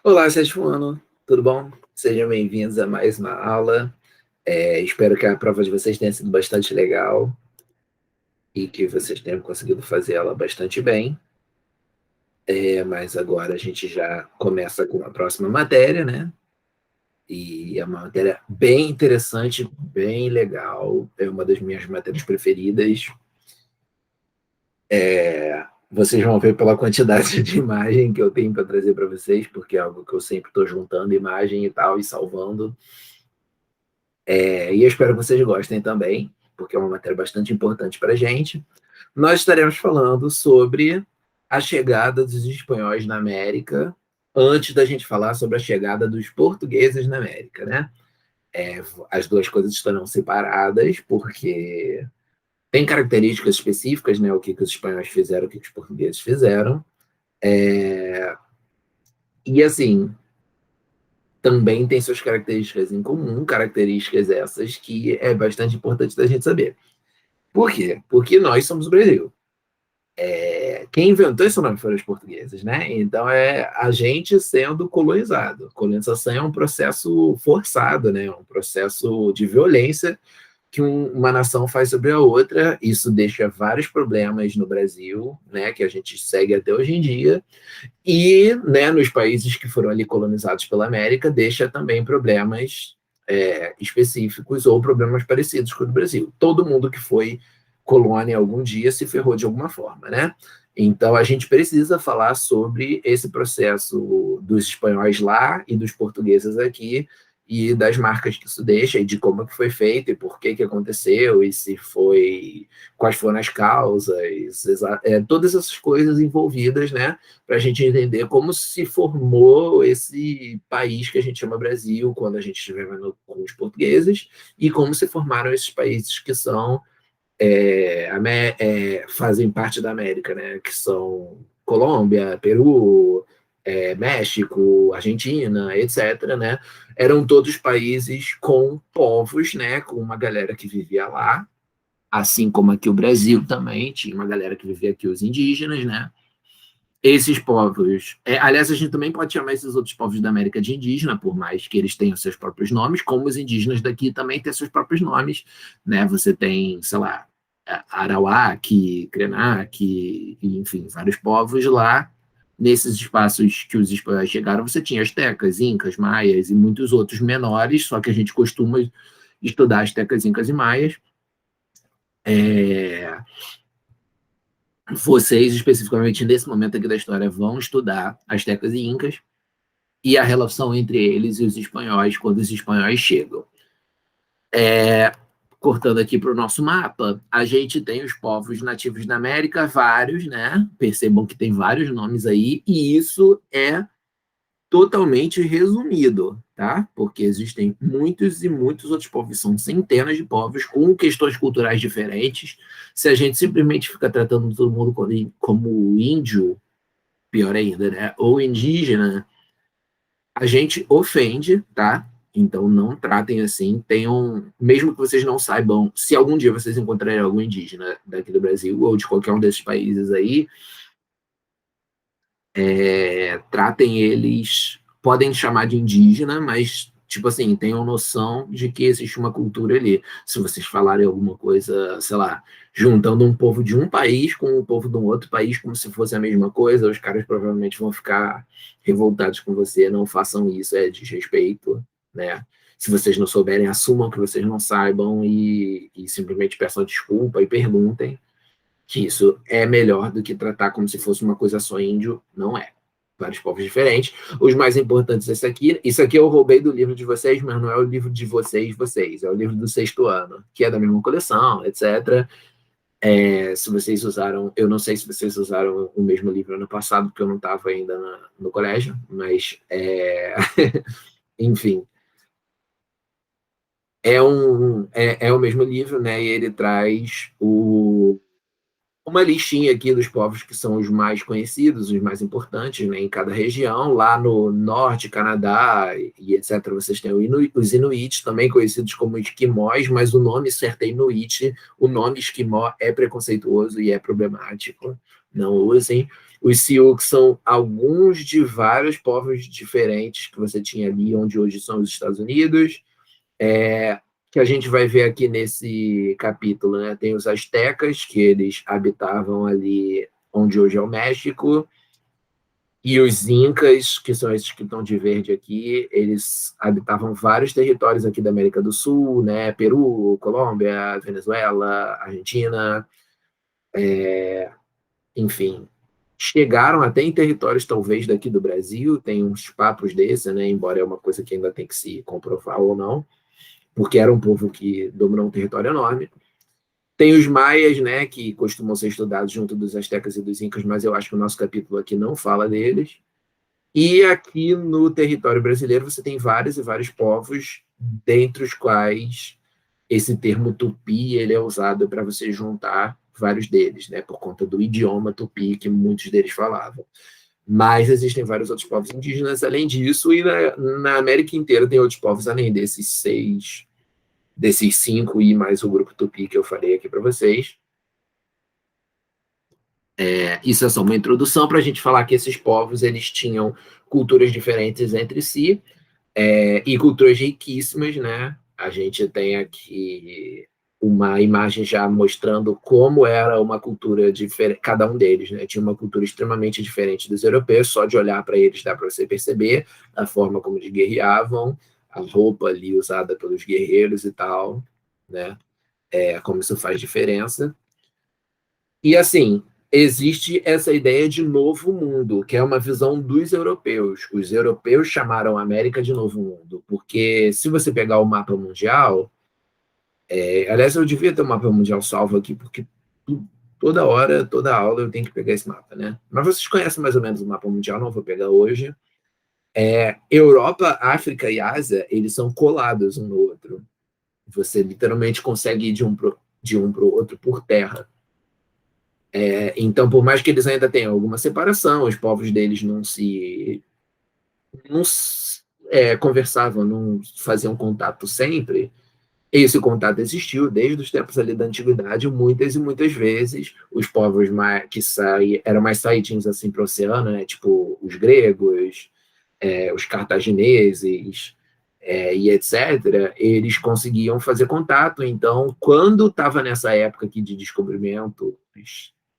Olá, sétimo ano, tudo bom? Sejam bem-vindos a mais uma aula. Espero que a prova de vocês tenha sido bastante legal e que vocês tenham conseguido fazer ela bastante bem. Mas agora a gente já começa com a próxima matéria, né? E é uma matéria bem interessante, bem legal. É uma das minhas matérias preferidas. Vocês vão ver pela quantidade de imagem que eu tenho para trazer para vocês, porque é algo que eu sempre estou juntando imagem e tal e salvando. E eu espero que vocês gostem também, porque é uma matéria bastante importante para a gente. Nós estaremos falando sobre a chegada dos espanhóis na América, antes da gente falar sobre a chegada dos portugueses na América, né? As duas coisas estarão separadas, porque tem características específicas, né? O que os espanhóis fizeram, o que os portugueses fizeram. E assim, também tem suas características em comum, características essas que é bastante importante da gente saber. Por quê? Porque nós somos o Brasil. Quem inventou esse nome foram os portugueses, né? Então é a gente sendo colonizado. Colonização é um processo forçado, né? Um processo de violência que uma nação faz sobre a outra. Isso deixa vários problemas no Brasil, né? Que a gente segue até hoje em dia. E, né, nos países que foram ali colonizados pela América, deixa também problemas específicos ou problemas parecidos com o do Brasil. Todo mundo que foi colônia algum dia se ferrou de alguma forma, né? Então a gente precisa falar sobre esse processo dos espanhóis lá e dos portugueses aqui e das marcas que isso deixa e de como que foi feito e por que que aconteceu e se foi quais foram as causas, todas essas coisas envolvidas, né? Para a gente entender como se formou esse país que a gente chama Brasil quando a gente estiver vendo com os portugueses e como se formaram esses países que são fazem parte da América, né? Que são Colômbia, Peru, México, Argentina, etc., né? Eram todos países com povos, né? Com uma galera que vivia lá, assim como aqui o Brasil também tinha uma galera que vivia aqui, os indígenas, né? Esses povos, aliás, a gente também pode chamar esses outros povos da América de indígena, por mais que eles tenham seus próprios nomes, como os indígenas daqui também têm seus próprios nomes, né? Você tem, sei lá, Arawak, Krenak, enfim, vários povos lá. Nesses espaços que os espanhóis chegaram, você tinha astecas, incas, maias e muitos outros menores, só que a gente costuma estudar astecas, incas e maias. É, Vocês, especificamente nesse momento aqui da história, vão estudar astecas e incas e a relação entre eles e os espanhóis quando os espanhóis chegam. Cortando aqui para o nosso mapa, a gente tem os povos nativos da América, vários, né? Percebam que tem vários nomes aí, e isso é totalmente resumido, tá? Porque existem muitos e muitos outros povos, são centenas de povos com questões culturais diferentes. Se a gente simplesmente fica tratando todo mundo como índio, pior ainda, né? Ou indígena, a gente ofende, tá? Então não tratem assim. Tenham, mesmo que vocês não saibam, se algum dia vocês encontrarem algum indígena daqui do Brasil ou de qualquer um desses países aí, tratem eles, podem chamar de indígena, mas tipo assim, tenham noção de que existe uma cultura ali. Se vocês falarem alguma coisa, sei lá, juntando um povo de um país com um povo de um outro país como se fosse a mesma coisa, os caras provavelmente vão ficar revoltados com você. Não façam isso, é desrespeito, né? Se vocês não souberem, assumam que vocês não saibam e simplesmente peçam desculpa e perguntem, que isso é melhor do que tratar como se fosse uma coisa só índio, não é. Vários povos diferentes. Os mais importantes, esse aqui. Isso aqui eu roubei do livro de vocês, mas não é o livro de vocês. É o livro do sexto ano, que é da mesma coleção, etc. Se vocês usaram, eu não sei se vocês usaram o mesmo livro ano passado, porque eu não estava ainda no colégio, mas, enfim, é o mesmo livro, né? E ele traz uma listinha aqui dos povos que são os mais conhecidos, os mais importantes, né, em cada região. Lá no norte, Canadá e etc., vocês têm os Inuits, também conhecidos como esquimós, mas o nome certo é Inuit. O nome esquimó é preconceituoso e é problemático. Não usem. Os Sioux são alguns de vários povos diferentes que você tinha ali, onde hoje são os Estados Unidos, que a gente vai ver aqui nesse capítulo, né? Tem os astecas, que eles habitavam ali onde hoje é o México, e os incas, que são esses que estão de verde aqui, eles habitavam vários territórios aqui da América do Sul, né? Peru, Colômbia, Venezuela, Argentina, enfim. Chegaram até em territórios, talvez, daqui do Brasil, tem uns papos desse, né? Embora é uma coisa que ainda tem que se comprovar ou não, porque era um povo que dominou um território enorme. Tem os maias, né, que costumam ser estudados junto dos astecas e dos incas, mas eu acho que o nosso capítulo aqui não fala deles. E aqui no território brasileiro você tem vários e vários povos, dentre os quais esse termo tupi ele é usado para você juntar vários deles, né, por conta do idioma tupi que muitos deles falavam. Mas existem vários outros povos indígenas além disso, e na América inteira tem outros povos além desses 5 e mais o grupo tupi que eu falei aqui para vocês. Isso é só uma introdução para a gente falar que esses povos eles tinham culturas diferentes entre si, e culturas riquíssimas, né? A gente tem aqui uma imagem já mostrando como era uma cultura diferente, cada um deles, né? Tinha uma cultura extremamente diferente dos europeus, só de olhar para eles dá para você perceber a forma como eles guerreavam, a roupa ali usada pelos guerreiros e tal, né? Como isso faz diferença. E assim, existe essa ideia de novo mundo, que é uma visão dos europeus. Os europeus chamaram a América de novo mundo, porque se você pegar o mapa mundial, aliás, eu devia ter o mapa mundial salvo aqui, porque toda hora, toda aula eu tenho que pegar esse mapa, né? Mas vocês conhecem mais ou menos o mapa mundial, não vou pegar hoje. Europa, África e Ásia, eles são colados um no outro. Você literalmente consegue ir de um para o outro por terra. Então, por mais que eles ainda tenham alguma separação, os povos deles não conversavam, não faziam contato sempre. Esse contato existiu desde os tempos ali da antiguidade, muitas e muitas vezes. Os povos que eram mais saídinhos assim para o oceano, né? Tipo os gregos, os cartagineses, e etc., eles conseguiam fazer contato. Então, quando estava nessa época aqui de descobrimento,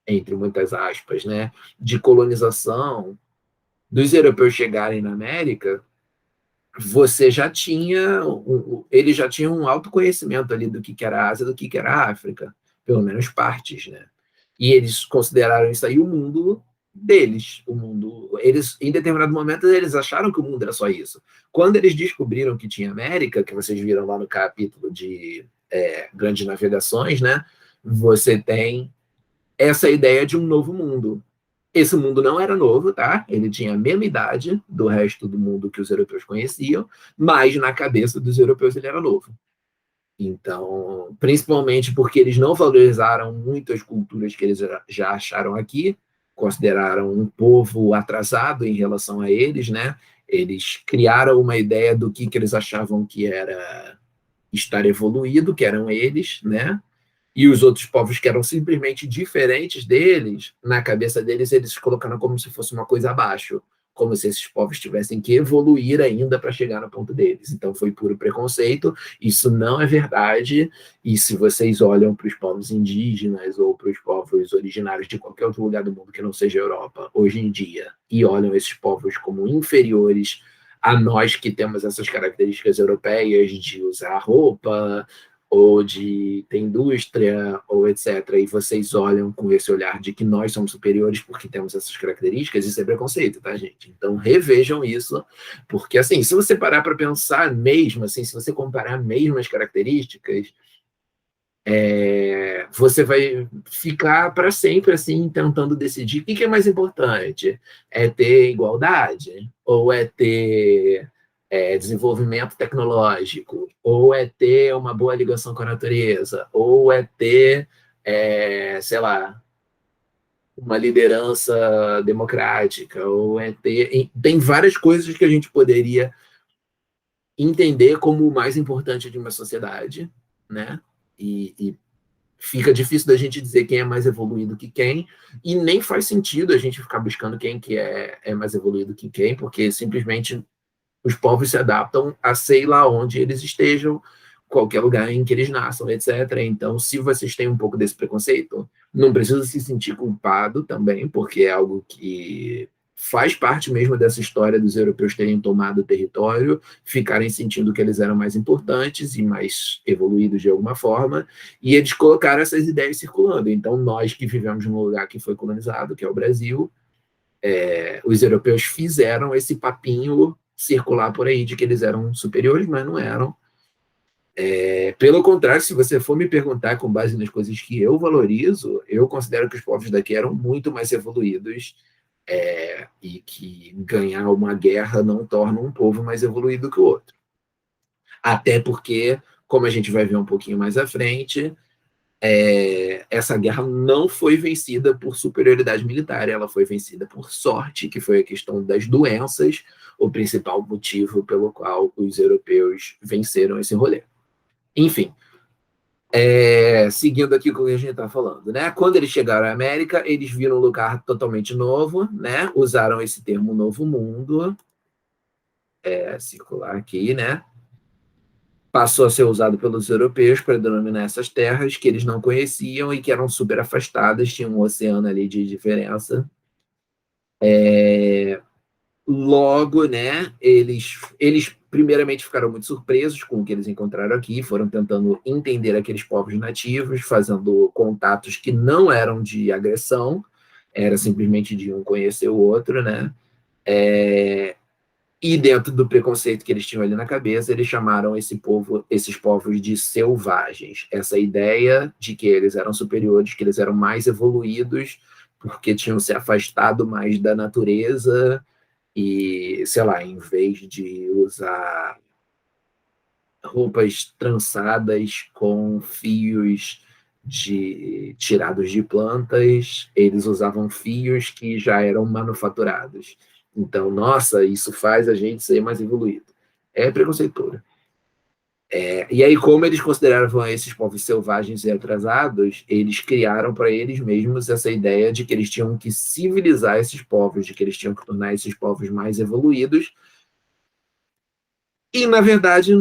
entre muitas aspas, né, de colonização, dos europeus chegarem na América, você já tinha, eles já tinham um autoconhecimento ali do que era a Ásia, do que era a África, pelo menos partes, né? E eles consideraram isso aí o mundo deles, o mundo. Eles, em determinado momento, eles acharam que o mundo era só isso. Quando eles descobriram que tinha América, que vocês viram lá no capítulo de Grandes Navegações, né? Você tem essa ideia de um novo mundo. Esse mundo não era novo, tá? Ele tinha a mesma idade do resto do mundo que os europeus conheciam, mas na cabeça dos europeus ele era novo. Então, principalmente porque eles não valorizaram muito as culturas que eles já acharam aqui, consideraram um povo atrasado em relação a eles, né? Eles criaram uma ideia do que eles achavam que era estar evoluído, que eram eles, né? E os outros povos que eram simplesmente diferentes deles, na cabeça deles, eles colocaram como se fosse uma coisa abaixo, como se esses povos tivessem que evoluir ainda para chegar no ponto deles. Então foi puro preconceito, isso não é verdade, e se vocês olham para os povos indígenas ou para os povos originários de qualquer outro lugar do mundo que não seja a Europa, hoje em dia, e olham esses povos como inferiores a nós que temos essas características europeias de usar roupa, ou de ter indústria, ou etc., e vocês olham com esse olhar de que nós somos superiores porque temos essas características, isso é preconceito, tá, gente? Então, revejam isso, porque, assim, se você parar para pensar mesmo, assim, se você comparar mesmo as características, você vai ficar para sempre, assim, tentando decidir o que é mais importante. É ter igualdade? Ou é ter desenvolvimento tecnológico, ou é ter uma boa ligação com a natureza, ou é ter, sei lá, uma liderança democrática, ou é ter. Tem várias coisas que a gente poderia entender como o mais importante de uma sociedade, né? E fica difícil da gente dizer quem é mais evoluído que quem, e nem faz sentido a gente ficar buscando quem que é mais evoluído que quem, porque simplesmente os povos se adaptam a sei lá onde eles estejam, qualquer lugar em que eles nasçam, etc. Então, se vocês têm um pouco desse preconceito, não precisa se sentir culpado também, porque é algo que faz parte mesmo dessa história dos europeus terem tomado o território, ficarem sentindo que eles eram mais importantes e mais evoluídos de alguma forma, e eles colocaram essas ideias circulando. Então, nós que vivemos num lugar que foi colonizado, que é o Brasil, os europeus fizeram esse papinho circular por aí de que eles eram superiores, mas não eram. Pelo contrário, se você for me perguntar com base nas coisas que eu valorizo, eu considero que os povos daqui eram muito mais evoluídos, e que ganhar uma guerra não torna um povo mais evoluído que o outro. Até porque, como a gente vai ver um pouquinho mais à frente, essa guerra não foi vencida por superioridade militar, ela foi vencida por sorte, que foi a questão das doenças, o principal motivo pelo qual os europeus venceram esse rolê. Enfim, seguindo aqui com o que a gente está falando, né? Quando eles chegaram à América, eles viram um lugar totalmente novo, né? Usaram esse termo Novo Mundo, circular aqui, né? Passou a ser usado pelos europeus para denominar essas terras que eles não conheciam e que eram super afastadas, tinha um oceano ali de diferença. Logo, né, eles primeiramente ficaram muito surpresos com o que eles encontraram aqui, foram tentando entender aqueles povos nativos, fazendo contatos que não eram de agressão, era simplesmente de um conhecer o outro, né? E dentro do preconceito que eles tinham ali na cabeça, eles chamaram esses povos de selvagens. Essa ideia de que eles eram superiores, que eles eram mais evoluídos, porque tinham se afastado mais da natureza e, sei lá, em vez de usar roupas trançadas com fios tirados de plantas, eles usavam fios que já eram manufaturados. Então, nossa, isso faz a gente ser mais evoluído. É preconceituoso. E aí, como eles consideravam esses povos selvagens e atrasados, eles criaram para eles mesmos essa ideia de que eles tinham que civilizar esses povos, de que eles tinham que tornar esses povos mais evoluídos. E, na verdade,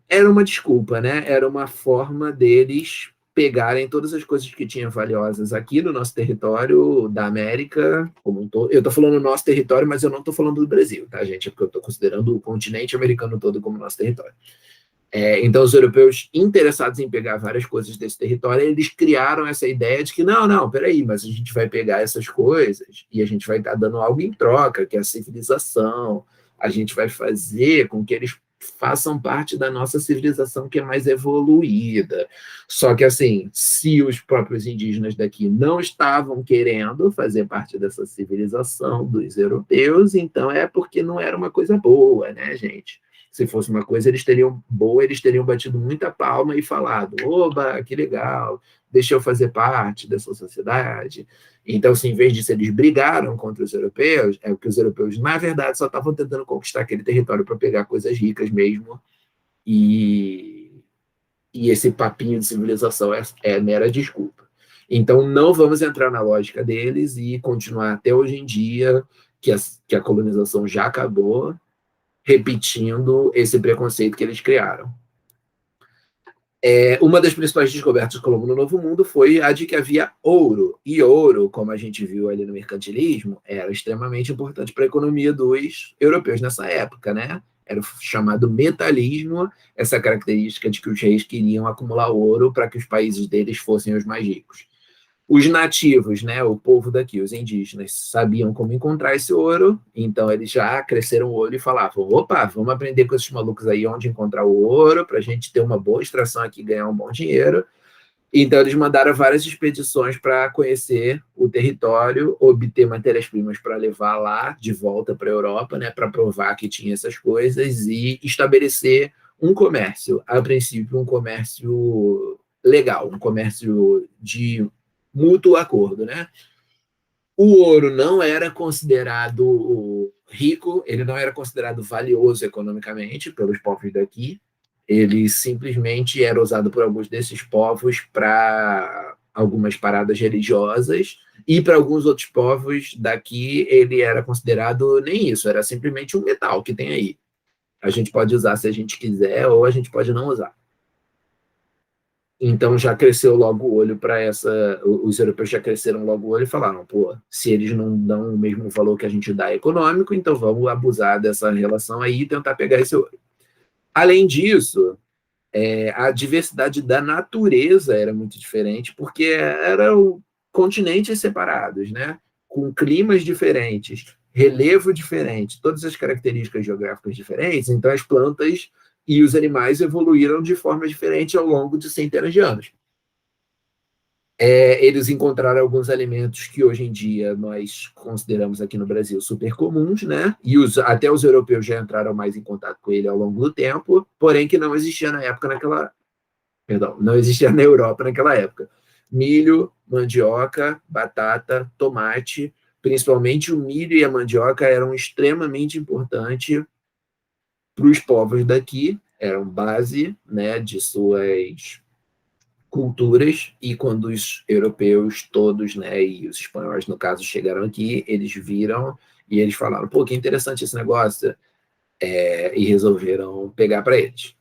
era uma desculpa, né? Era uma forma deles pegarem todas as coisas que tinham valiosas aqui no nosso território da América, como um todo. Eu estou falando nosso território, mas eu não estou falando do Brasil, tá, gente? É porque eu estou considerando o continente americano todo como nosso território. Então, os europeus interessados em pegar várias coisas desse território, eles criaram essa ideia de que, não, peraí, mas a gente vai pegar essas coisas e a gente vai estar dando algo em troca, que é a civilização. A gente vai fazer com que eles façam parte da nossa civilização que é mais evoluída. Só que, assim, se os próprios indígenas daqui não estavam querendo fazer parte dessa civilização dos europeus, então é porque não era uma coisa boa, né, gente? Se fosse uma coisa, eles teriam batido muita palma e falado: oba, que legal, deixa eu fazer parte dessa sociedade. Então, assim, em vez disso, eles brigaram contra os europeus, é porque os europeus, na verdade, só estavam tentando conquistar aquele território para pegar coisas ricas mesmo, e esse papinho de civilização é mera desculpa. Então, não vamos entrar na lógica deles e continuar até hoje em dia que a colonização já acabou, repetindo esse preconceito que eles criaram. Uma das principais descobertas do Colombo no Novo Mundo foi a de que havia ouro. E ouro, como a gente viu ali no mercantilismo, era extremamente importante para a economia dos europeus nessa época, né? Era o chamado metalismo, essa característica de que os reis queriam acumular ouro para que os países deles fossem os mais ricos. Os nativos, né, o povo daqui, os indígenas, sabiam como encontrar esse ouro, então eles já cresceram o olho e falavam: opa, vamos aprender com esses malucos aí onde encontrar o ouro, para a gente ter uma boa extração aqui e ganhar um bom dinheiro. Então eles mandaram várias expedições para conhecer o território, obter matérias-primas para levar lá de volta para a Europa, né, para provar que tinha essas coisas e estabelecer um comércio, a princípio um comércio legal, um comércio de mútuo acordo, né? O ouro não era considerado rico, ele não era considerado valioso economicamente pelos povos daqui, ele simplesmente era usado por alguns desses povos para algumas paradas religiosas, e para alguns outros povos daqui ele era considerado nem isso, era simplesmente um metal que tem aí. A gente pode usar se a gente quiser ou a gente pode não usar. Então já cresceu logo o olho para essa. Os europeus já cresceram logo o olho e falaram: pô, se eles não dão o mesmo valor que a gente dá econômico, então vamos abusar dessa relação aí e tentar pegar esse olho. Além disso, a diversidade da natureza era muito diferente, porque eram continentes separados, né? Com climas diferentes, relevo diferente, todas as características geográficas diferentes, então as plantas e os animais evoluíram de forma diferente ao longo de centenas de anos. Eles encontraram alguns alimentos que hoje em dia nós consideramos aqui no Brasil super comuns, né? E até os europeus já entraram mais em contato com ele ao longo do tempo, porém que não existia na época perdão, não existia na Europa naquela época. Milho, mandioca, batata, tomate, principalmente o milho e a mandioca eram extremamente importantes para os povos daqui, eram base, né, de suas culturas, e quando os europeus todos, né, e os espanhóis, no caso, chegaram aqui, eles viram e eles falaram, pô, que interessante esse negócio, e resolveram pegar para eles.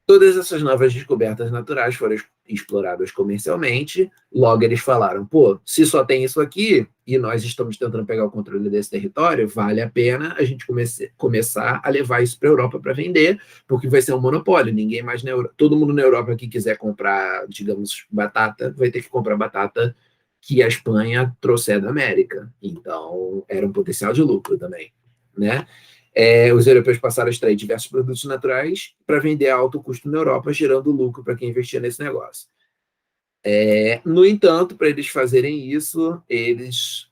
Todas essas novas descobertas naturais foram exploradas comercialmente, logo eles falaram, pô, se só tem isso aqui e nós estamos tentando pegar o controle desse território, vale a pena a gente começar a levar isso para a Europa para vender, porque vai ser um monopólio, ninguém mais na Europa, todo mundo na Europa que quiser comprar, digamos, batata, vai ter que comprar batata que a Espanha trouxer da América, então era um potencial de lucro também, né? Os europeus passaram a extrair diversos produtos naturais para vender a alto custo na Europa, gerando lucro para quem investia nesse negócio. No entanto, para eles fazerem isso, eles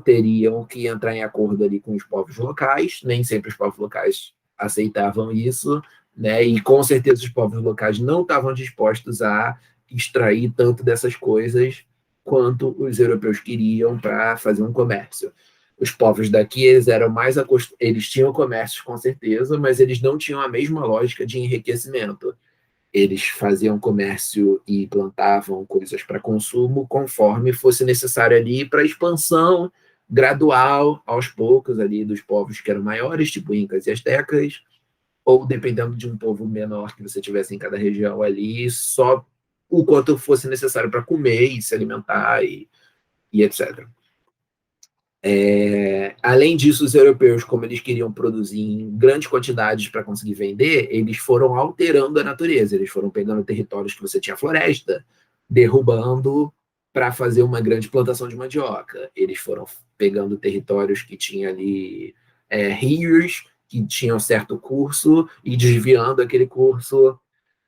teriam que entrar em acordo ali com os povos locais, nem sempre os povos locais aceitavam isso, né? E com certeza os povos locais não estavam dispostos a extrair tanto dessas coisas quanto os europeus queriam para fazer um comércio. Os povos daqui, eles tinham comércios com certeza, mas eles não tinham a mesma lógica de enriquecimento. Eles faziam comércio e plantavam coisas para consumo conforme fosse necessário ali para expansão gradual, aos poucos, ali dos povos que eram maiores, tipo incas e astecas, ou dependendo de um povo menor que você tivesse em cada região ali, só o quanto fosse necessário para comer e se alimentar e etc. Além disso, os europeus, como eles queriam produzir em grandes quantidades para conseguir vender, eles foram alterando a natureza, eles foram pegando territórios que você tinha floresta, derrubando para fazer uma grande plantação de mandioca. Eles foram pegando territórios que tinham ali rios, que tinham certo curso, e desviando aquele curso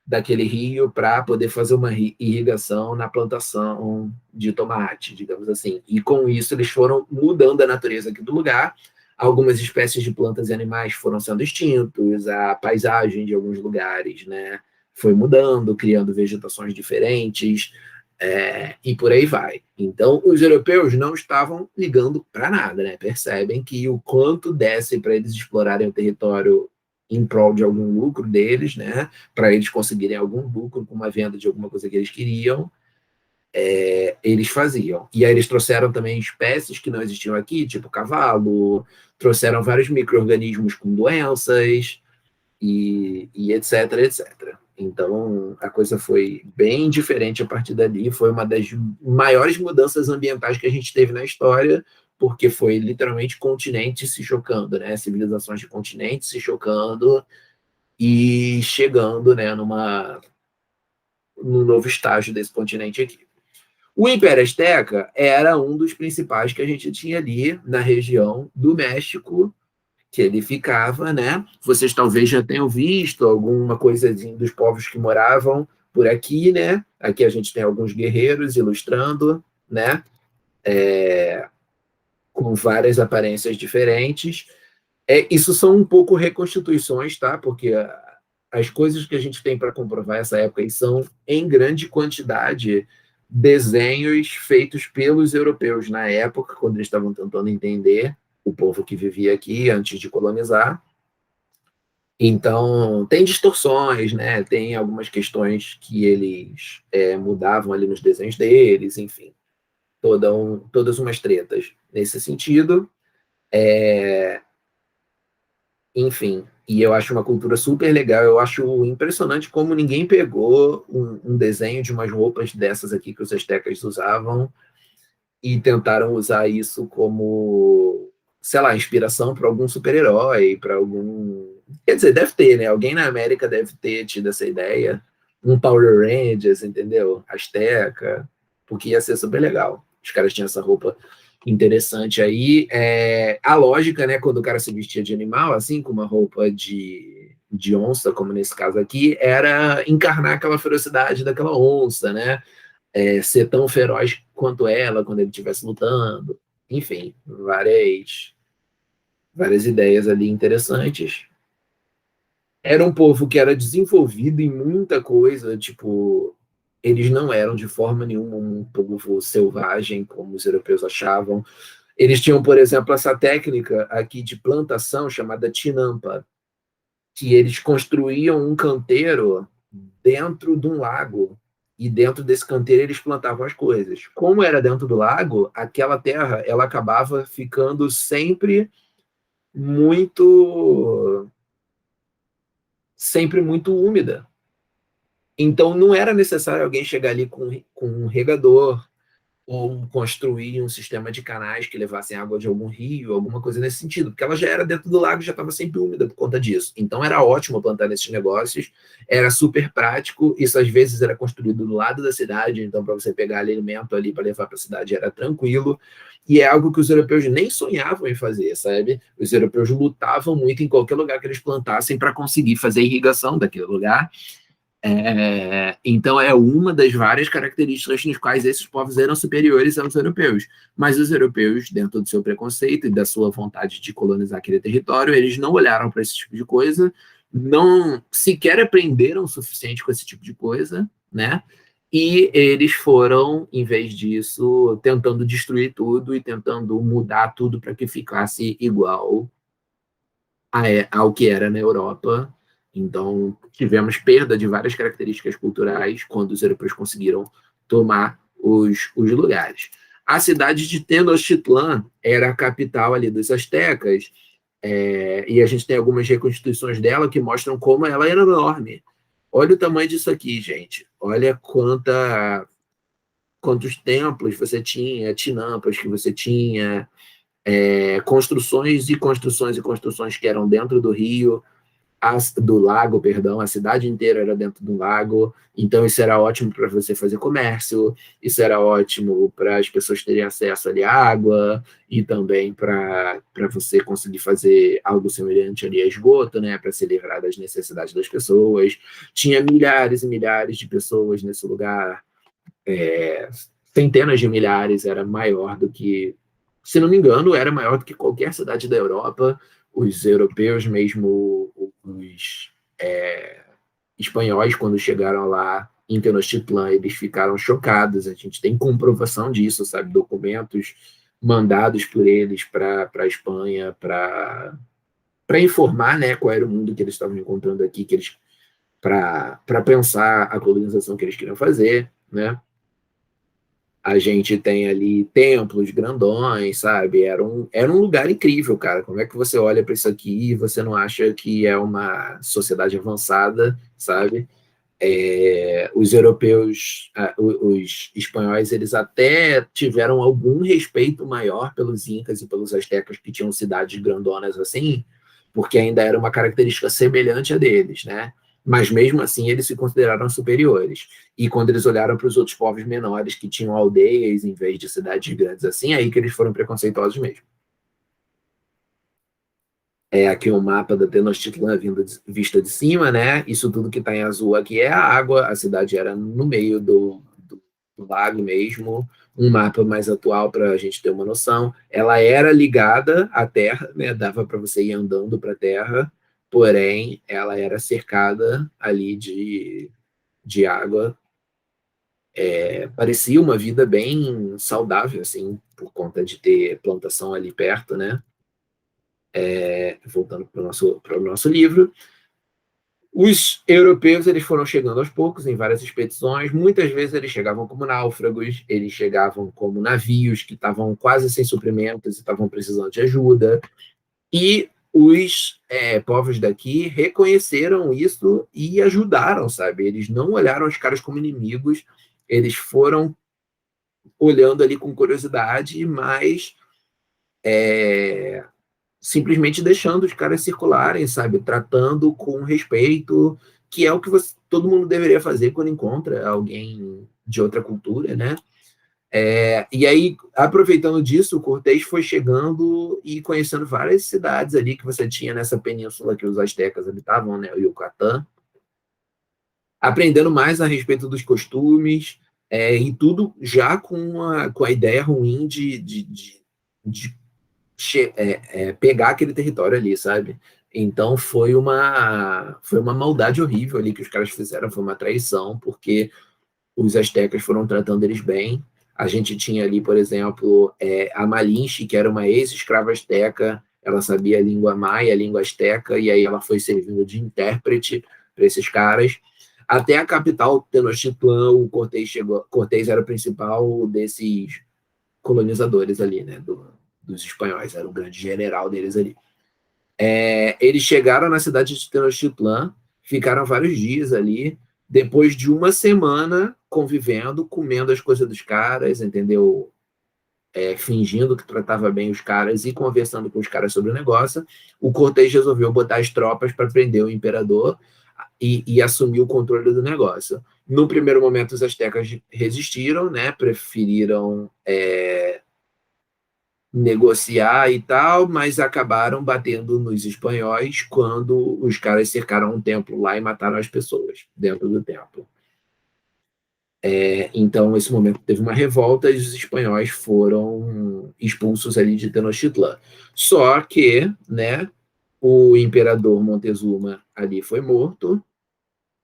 daquele rio para poder fazer uma irrigação na plantação de tomate, digamos assim. E com isso eles foram mudando a natureza aqui do lugar. Algumas espécies de plantas e animais foram sendo extintos, a paisagem de alguns lugares, né, foi mudando, criando vegetações diferentes, e por aí vai. Então, os europeus não estavam ligando para nada, né? Percebem que o quanto desse para eles explorarem o território em prol de algum lucro deles, né? Para eles conseguirem algum lucro com uma venda de alguma coisa que eles queriam, eles faziam. E aí eles trouxeram também espécies que não existiam aqui, tipo cavalo, trouxeram vários micro-organismos com doenças, e etc, etc. Então, a coisa foi bem diferente a partir dali, foi uma das maiores mudanças ambientais que a gente teve na história, porque foi literalmente continentes se chocando, né? Civilizações de continentes se chocando e chegando, né, num novo estágio desse continente aqui. O Império Azteca era um dos principais que a gente tinha ali na região do México, que ele ficava, né? Vocês talvez já tenham visto alguma coisa dos povos que moravam por aqui, né? Aqui a gente tem alguns guerreiros ilustrando, né? Com várias aparências diferentes. Isso são um pouco reconstituições, tá? Porque as coisas que a gente tem para comprovar essa época aí são, em grande quantidade, desenhos feitos pelos europeus na época, quando eles estavam tentando entender o povo que vivia aqui antes de colonizar. Então, tem distorções, né? Tem algumas questões que eles mudavam ali nos desenhos deles, enfim, todas umas tretas nesse sentido. Enfim, e eu acho uma cultura super legal. Eu acho impressionante como ninguém pegou um desenho de umas roupas dessas aqui que os astecas usavam e tentaram usar isso como, sei lá, inspiração para algum super-herói, para algum. Quer dizer, deve ter, né? Alguém na América deve ter tido essa ideia. Um Power Rangers, entendeu? Azteca, porque ia ser super legal. Os caras tinham essa roupa interessante aí. A lógica, né, quando o cara se vestia de animal, assim, com uma roupa de onça, como nesse caso aqui, era encarnar aquela ferocidade daquela onça, né? Ser tão feroz quanto ela quando ele estivesse lutando. Enfim, várias ideias ali interessantes. Era um povo que era desenvolvido em muita coisa, tipo, eles não eram de forma nenhuma um povo selvagem, como os europeus achavam. Eles tinham, por exemplo, essa técnica aqui de plantação chamada tinampa, que eles construíam um canteiro dentro de um lago, e dentro desse canteiro eles plantavam as coisas. Como era dentro do lago, aquela terra ela acabava ficando muito sempre muito úmida. Então não era necessário alguém chegar ali com um regador ou construir um sistema de canais que levassem água de algum rio, alguma coisa nesse sentido, porque ela já era dentro do lago, já estava sempre úmida por conta disso. Então era ótimo plantar nesses negócios, era super prático, isso às vezes era construído do lado da cidade, então para você pegar alimento ali para levar para a cidade era tranquilo, e é algo que os europeus nem sonhavam em fazer, sabe? Os europeus lutavam muito em qualquer lugar que eles plantassem para conseguir fazer irrigação daquele lugar, então é uma das várias características nos quais esses povos eram superiores aos europeus. Mas os europeus, dentro do seu preconceito e da sua vontade de colonizar aquele território, eles não olharam para esse tipo de coisa, não sequer aprenderam o suficiente com esse tipo de coisa, né? E eles foram, em vez disso, tentando destruir tudo e tentando mudar tudo para que ficasse igual ao que era na Europa. Então, tivemos perda de várias características culturais quando os europeus conseguiram tomar os lugares. A cidade de Tenochtitlan era a capital ali dos astecas, e a gente tem algumas reconstituições dela que mostram como ela era enorme. Olha o tamanho disso aqui, gente. Olha quantos templos você tinha, tinampas que você tinha, construções e construções e construções que eram dentro do rio, do lago, perdão, a cidade inteira era dentro do lago, então isso era ótimo para você fazer comércio, isso era ótimo para as pessoas terem acesso ali à água, e também para você conseguir fazer algo semelhante ali a esgoto, né, para se livrar das necessidades das pessoas. Tinha milhares e milhares de pessoas nesse lugar, centenas de milhares, era maior do que, se não me engano, era maior do que qualquer cidade da Europa. Os europeus, mesmo os espanhóis, quando chegaram lá em Tenochtitlan, eles ficaram chocados. A gente tem comprovação disso, sabe? Documentos mandados por eles para a Espanha para informar, né, qual era o mundo que eles estavam encontrando aqui, que eles para pensar a colonização que eles queriam fazer, né? A gente tem ali templos grandões, sabe? Era um lugar incrível, cara. Como é que você olha para isso aqui e você não acha que é uma sociedade avançada, sabe? Os europeus, os espanhóis, eles até tiveram algum respeito maior pelos incas e pelos astecas que tinham cidades grandonas assim, porque ainda era uma característica semelhante a deles, né? Mas mesmo assim eles se consideraram superiores. E quando eles olharam para os outros povos menores que tinham aldeias em vez de cidades grandes assim, aí que eles foram preconceituosos mesmo. Aqui um mapa da Tenochtitlan vista de cima, né? Isso tudo que está em azul aqui é a água, a cidade era no meio do lago mesmo. Um mapa mais atual para a gente ter uma noção. Ela era ligada à terra, né? Dava para você ir andando para a terra, porém ela era cercada ali de água. Parecia uma vida bem saudável, assim, por conta de ter plantação ali perto, né? Voltando para o nosso livro. Os europeus eles foram chegando aos poucos em várias expedições. Muitas vezes eles chegavam como náufragos, eles chegavam como navios que estavam quase sem suprimentos e estavam precisando de ajuda. E os povos daqui reconheceram isso e ajudaram, sabe? Eles não olharam os caras como inimigos, eles foram olhando ali com curiosidade, mas simplesmente deixando os caras circularem, sabe? Tratando com respeito, que é o que todo mundo deveria fazer quando encontra alguém de outra cultura, né? E aí, aproveitando disso, o Cortés foi chegando e conhecendo várias cidades ali que você tinha nessa península que os astecas habitavam, né? O Yucatán, aprendendo mais a respeito dos costumes, e tudo já com a ideia ruim de pegar aquele território ali, sabe? Então foi uma maldade horrível ali que os caras fizeram, foi uma traição, porque os astecas foram tratando eles bem. A gente tinha ali, por exemplo, a Malinche, que era uma ex-escrava asteca, ela sabia a língua maia, a língua asteca, e aí ela foi servindo de intérprete para esses caras. Até a capital, Tenochtitlan, o Cortés chegou. Cortés era o principal desses colonizadores ali, né, dos espanhóis, era o grande general deles ali. Eles chegaram na cidade de Tenochtitlan, ficaram vários dias ali, depois de uma semana convivendo, comendo as coisas dos caras, entendeu? Fingindo que tratava bem os caras e conversando com os caras sobre o negócio, o Cortés resolveu botar as tropas para prender o imperador e assumir o controle do negócio. No primeiro momento, os astecas resistiram, né? Preferiram negociar e tal, mas acabaram batendo nos espanhóis quando os caras cercaram um templo lá e mataram as pessoas dentro do templo. Então, nesse momento, teve uma revolta e os espanhóis foram expulsos ali de Tenochtitlan. Só que, né, o imperador Montezuma ali foi morto,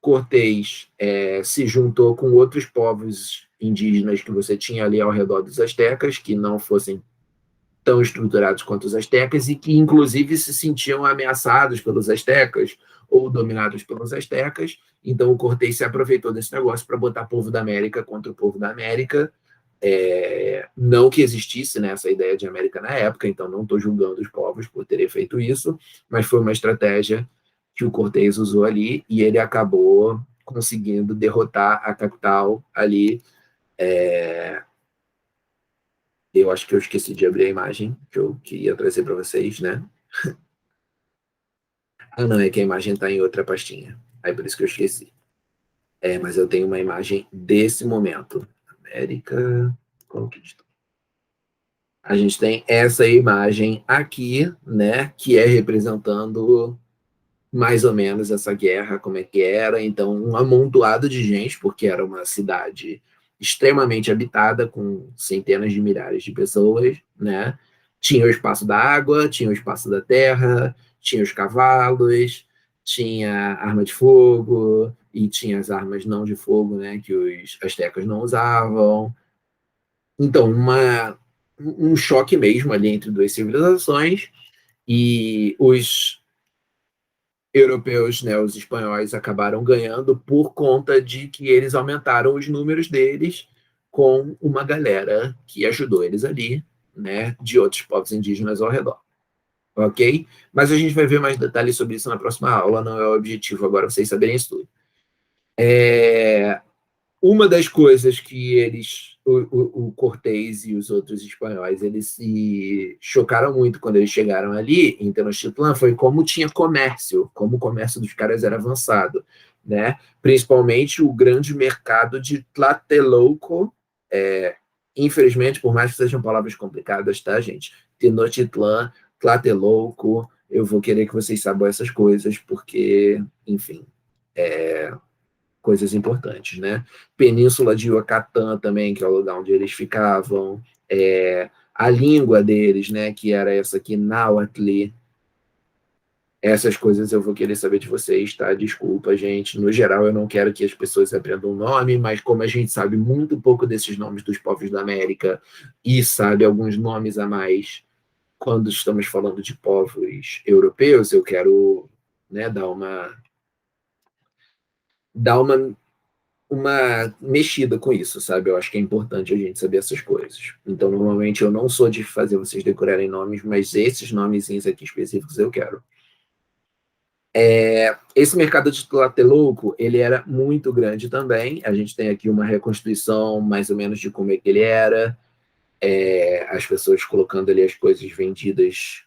Cortés se juntou com outros povos indígenas que você tinha ali ao redor dos astecas, que não fossem tão estruturados quanto os astecas e que, inclusive, se sentiam ameaçados pelos astecas ou dominados pelos astecas. Então, o Cortés se aproveitou desse negócio para botar povo da América contra o povo da América. Não que existisse, né, essa ideia de América na época, então não estou julgando os povos por terem feito isso, mas foi uma estratégia que o Cortés usou ali e ele acabou conseguindo derrotar a capital ali. Eu acho que eu esqueci de abrir a imagem que eu queria trazer para vocês, né? Ah, não, é que a imagem está em outra pastinha. Aí por isso que eu esqueci. Mas eu tenho uma imagem desse momento. América Conquista. A gente tem essa imagem aqui, né? Que é representando mais ou menos essa guerra, como é que era. Então, um amontoado de gente, porque era uma cidade extremamente habitada, com centenas de milhares de pessoas, né? Tinha o espaço da água, tinha o espaço da terra, tinha os cavalos, tinha arma de fogo e tinha as armas não de fogo, né, que os astecas não usavam. Então, um choque mesmo ali entre duas civilizações e os europeus, né, os espanhóis, acabaram ganhando por conta de que eles aumentaram os números deles com uma galera que ajudou eles ali, né, de outros povos indígenas ao redor. Ok? Mas a gente vai ver mais detalhes sobre isso na próxima aula, não é o objetivo agora vocês saberem isso tudo. Uma das coisas que o Cortés e os outros espanhóis, eles se chocaram muito quando eles chegaram ali em Tenochtitlan foi como tinha comércio, como o comércio dos caras era avançado, né? Principalmente o grande mercado de Tlatelolco, infelizmente, por mais que sejam palavras complicadas, tá, gente? Tenochtitlan, Tlatelolco, eu vou querer que vocês saibam essas coisas, porque, enfim, coisas importantes, né? Península de Yucatán também, que é o lugar onde eles ficavam, a língua deles, né, que era essa aqui, Náhuatl, essas coisas eu vou querer saber de vocês, tá? Desculpa, gente. No geral, eu não quero que as pessoas aprendam o nome, mas como a gente sabe muito pouco desses nomes dos povos da América e sabe alguns nomes a mais quando estamos falando de povos europeus, eu quero, né, dar dar uma mexida com isso, sabe? Eu acho que é importante a gente saber essas coisas. Então, normalmente, eu não sou de fazer vocês decorarem nomes, mas esses nomezinhos aqui específicos eu quero. Esse mercado de Tlatelolco, ele era muito grande também. A gente tem aqui uma reconstituição mais ou menos de como é que ele era. As pessoas colocando ali as coisas vendidas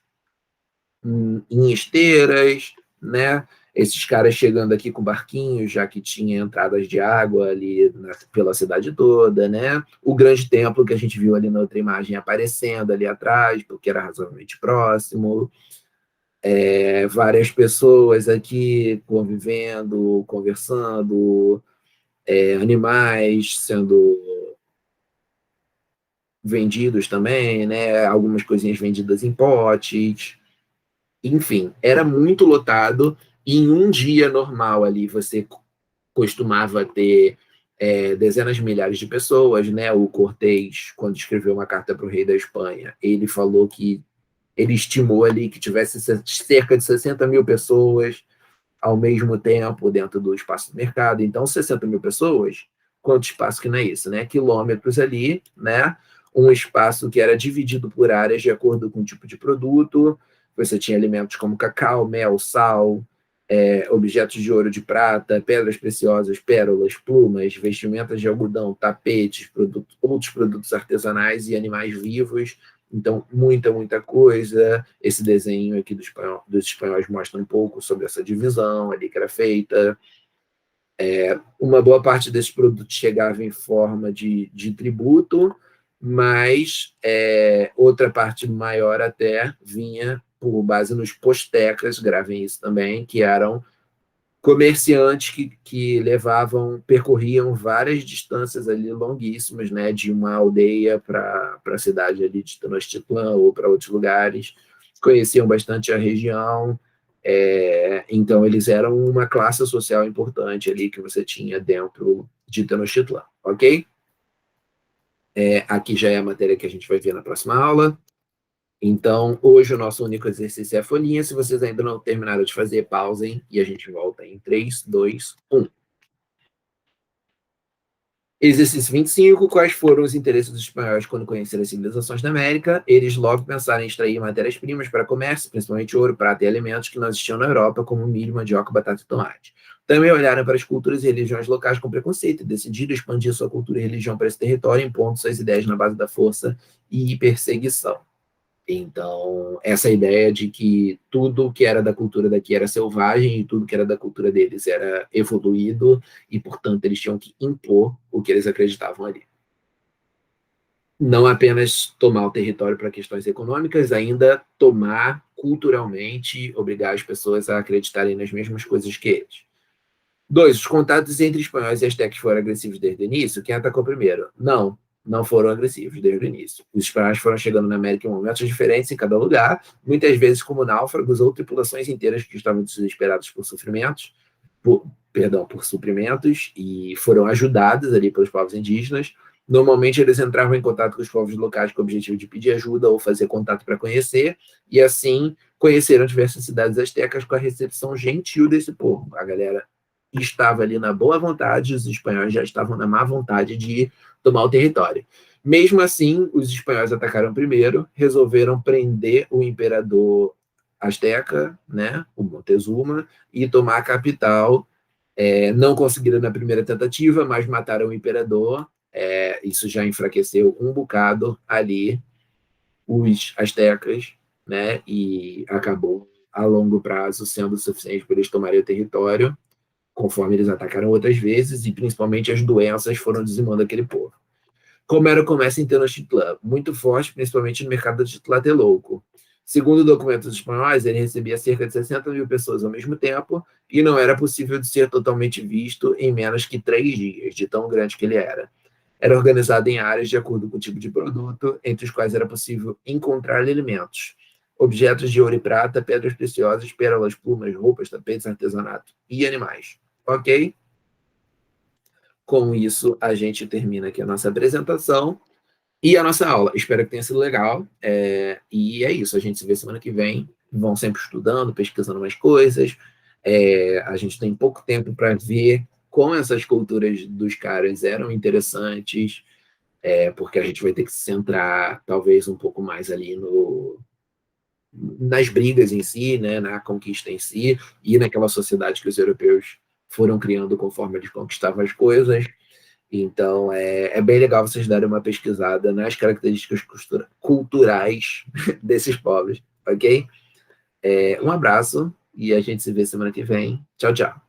em esteiras, né? Esses caras chegando aqui com barquinhos, já que tinha entradas de água ali pela cidade toda, né? O grande templo que a gente viu ali na outra imagem aparecendo ali atrás, porque era razoavelmente próximo. Várias pessoas aqui convivendo, conversando, animais sendo vendidos também, né? Algumas coisinhas vendidas em potes. Enfim, era muito lotado. Em um dia normal ali, você costumava ter dezenas de milhares de pessoas, né? O Cortés, quando escreveu uma carta para o rei da Espanha, ele falou que ele estimou ali que tivesse cerca de 60 mil pessoas ao mesmo tempo dentro do espaço do mercado. Então, 60 mil pessoas, quanto espaço que não é isso, né? Quilômetros ali, né? Um espaço que era dividido por áreas de acordo com o tipo de produto. Você tinha alimentos como cacau, mel, sal, objetos de ouro, de prata, pedras preciosas, pérolas, plumas, vestimentas de algodão, tapetes, outros produtos artesanais e animais vivos. Então, muita coisa. Esse desenho aqui dos espanhóis mostra um pouco sobre essa divisão ali que era feita. Uma boa parte desses produtos chegava em forma de tributo, mas outra parte maior até vinha por base nos postecas, gravem isso também, que eram comerciantes que percorriam várias distâncias ali longuíssimas, né, de uma aldeia para a cidade ali de Tenochtitlan ou para outros lugares, conheciam bastante a região, então eles eram uma classe social importante ali que você tinha dentro de Tenochtitlan, ok? Aqui já é a matéria que a gente vai ver na próxima aula. Então, hoje o nosso único exercício é a folhinha. Se vocês ainda não terminaram de fazer, pausem e a gente volta em 3, 2, 1. Exercício 25. Quais foram os interesses dos espanhóis quando conheceram as civilizações da América? Eles logo pensaram em extrair matérias-primas para comércio, principalmente ouro, prata e alimentos que não existiam na Europa, como milho, mandioca, batata e tomate. Também olharam para as culturas e religiões locais com preconceito e decidiram expandir sua cultura e religião para esse território, impondo suas ideias na base da força e perseguição. Então, essa ideia de que tudo que era da cultura daqui era selvagem e tudo que era da cultura deles era evoluído e, portanto, eles tinham que impor o que eles acreditavam ali. Não apenas tomar o território para questões econômicas, ainda tomar culturalmente, obrigar as pessoas a acreditarem nas mesmas coisas que eles. 2. Os contatos entre espanhóis e astecas foram agressivos desde o início? Quem atacou primeiro? Não foram agressivos desde o início. Os espanhóis foram chegando na América em momentos diferentes em cada lugar, muitas vezes como náufragos ou tripulações inteiras que estavam desesperados por suprimentos, e foram ajudados ali pelos povos indígenas. Normalmente eles entravam em contato com os povos locais com o objetivo de pedir ajuda ou fazer contato para conhecer, e assim conheceram diversas cidades astecas com a recepção gentil desse povo. A galera estava ali na boa vontade, os espanhóis já estavam na má vontade de tomar o território. Mesmo assim, os espanhóis atacaram primeiro, resolveram prender o imperador asteca, né, o Montezuma, e tomar a capital. Não conseguiram na primeira tentativa, mas mataram o imperador. Isso já enfraqueceu um bocado ali os astecas, né, e acabou a longo prazo sendo suficiente para eles tomarem o território, conforme eles atacaram outras vezes, e principalmente as doenças foram dizimando aquele povo. Como era o comércio em Tenochtitlan? Muito forte, principalmente no mercado de Tlatelolco. Segundo documentos espanhóis, ele recebia cerca de 60 mil pessoas ao mesmo tempo e não era possível de ser totalmente visto em menos que 3 dias, de tão grande que ele era. Era organizado em áreas de acordo com o tipo de produto, entre os quais era possível encontrar alimentos, objetos de ouro e prata, pedras preciosas, pérolas, plumas, roupas, tapetes, artesanato e animais. Ok? Com isso, a gente termina aqui a nossa apresentação e a nossa aula. Espero que tenha sido legal. E é isso. A gente se vê semana que vem. Vão sempre estudando, pesquisando mais coisas. A gente tem pouco tempo para ver como essas culturas dos caras eram interessantes, porque a gente vai ter que se centrar talvez um pouco mais ali nas brigas em si, né, na conquista em si, e naquela sociedade que os europeus foram criando conforme eles conquistavam as coisas. Então, é bem legal vocês darem uma pesquisada nas características culturais desses povos, ok? Um abraço e a gente se vê semana que vem. Tchau, tchau.